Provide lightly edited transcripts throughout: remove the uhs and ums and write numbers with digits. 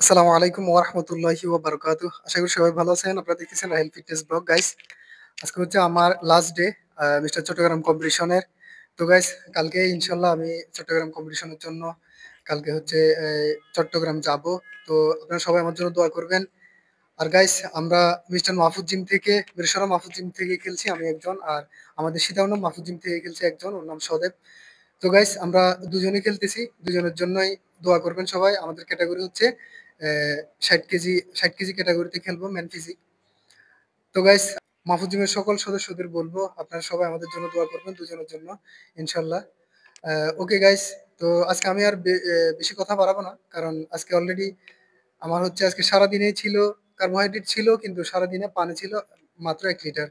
আসসালামু আলাইকুম ওয়া রাহমাতুল্লাহি ওয়া বারাকাতুহু। আশা করি সবাই ভালো আছেন। আপনারা দেখতেছেন রাহেল ফিটনেস ব্লগ গাইস। আজকে হচ্ছে আমার লাস্ট ডে মিস্টার চট্টগ্রাম কম্পিটিশনের। তো গাইস কালকে ইনশাআল্লাহ আমি চট্টগ্রাম কম্পিটিশনের জন্য কালকে হচ্ছে চট্টগ্রাম যাব। তো আপনারা সবাই আমার জন্য দোয়া করবেন। আর গাইস আমরা মিস্টার মাহফুজ জিম থেকে বীরসরা মাহফুজ জিম থেকে খেলছি আমি একজন, আর আমাদের সীতাকুণ্ড মাহফুজ জিম থেকে খেলছে একজন, ওর নাম সদেব। তো গাইস আমরা দুজনেই খেলতেছি, দুজনের জন্যই দোয়া করবেন সবাই। আমাদের ক্যাটাগরি হচ্ছে 60 কেজি, 60 কেজি ক্যাটাগরিতে খেলবো ম্যান ফিজিক। তো গাইস মাহফুজিমের সকল সদস্যদের বলবো আপনারা সবাই আমাদের জন্য দোয়া করবেন দুজনের জন্য ইনশাল্লাহ। ওকে গাইস, তো আজকে আমি আর বেশি কথা বাড়াবো না, কারণ আজকে অলরেডি আমার হচ্ছে আজকে সারাদিনেই ছিল কার্বোহাইড্রেট ছিল, কিন্তু সারাদিনে পানি ছিল মাত্র 1 লিটার।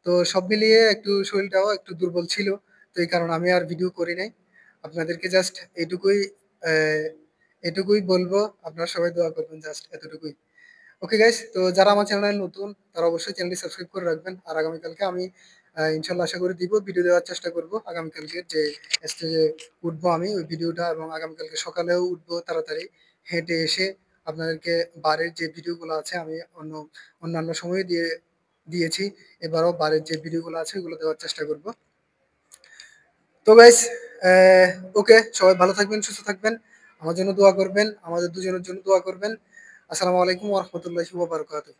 তো সব মিলিয়ে একটু শরীরটাও একটু দুর্বল ছিল। তো এই কারণে আমি আর ভিডিও করি নাই। আপনাদেরকে জাস্ট এটুকুই আহ, এটুকুই বলবো, আপনারা সবাই দোয়া করবেন, জাস্ট এতটুকুই। ওকে গাইস, তো যারা আমার চ্যানেল নতুন তারা অবশ্যই চ্যানেলটি সাবস্ক্রাইব করে রাখবেন। আর আগামীকালকে আমি ইনশাল্লাহ আশা করি দিব, ভিডিও দেওয়ার চেষ্টা করব আগামীকালকে যে স্টেজে উঠবো আমি ওই ভিডিওটা, এবং আগামীকালকে সকালেও উঠবো তাড়াতাড়ি হেঁটে এসে আপনাদেরকে বারের যে ভিডিওগুলো আছে আমি অন্যান্য সময়ে দিয়েছি, এবারও বারের যে ভিডিওগুলো আছে ওগুলো দেওয়ার চেষ্টা করব। তো গাইস ওকে, সবাই ভালো থাকবেন, সুস্থ থাকবেন, আমার জন্য দোয়া করবেন, আমাদের দুজনের জন্য দোয়া করবেন। আসসালামু আলাইকুম ওয়া রাহমাতুল্লাহি ওয়া বারাকাতুহু।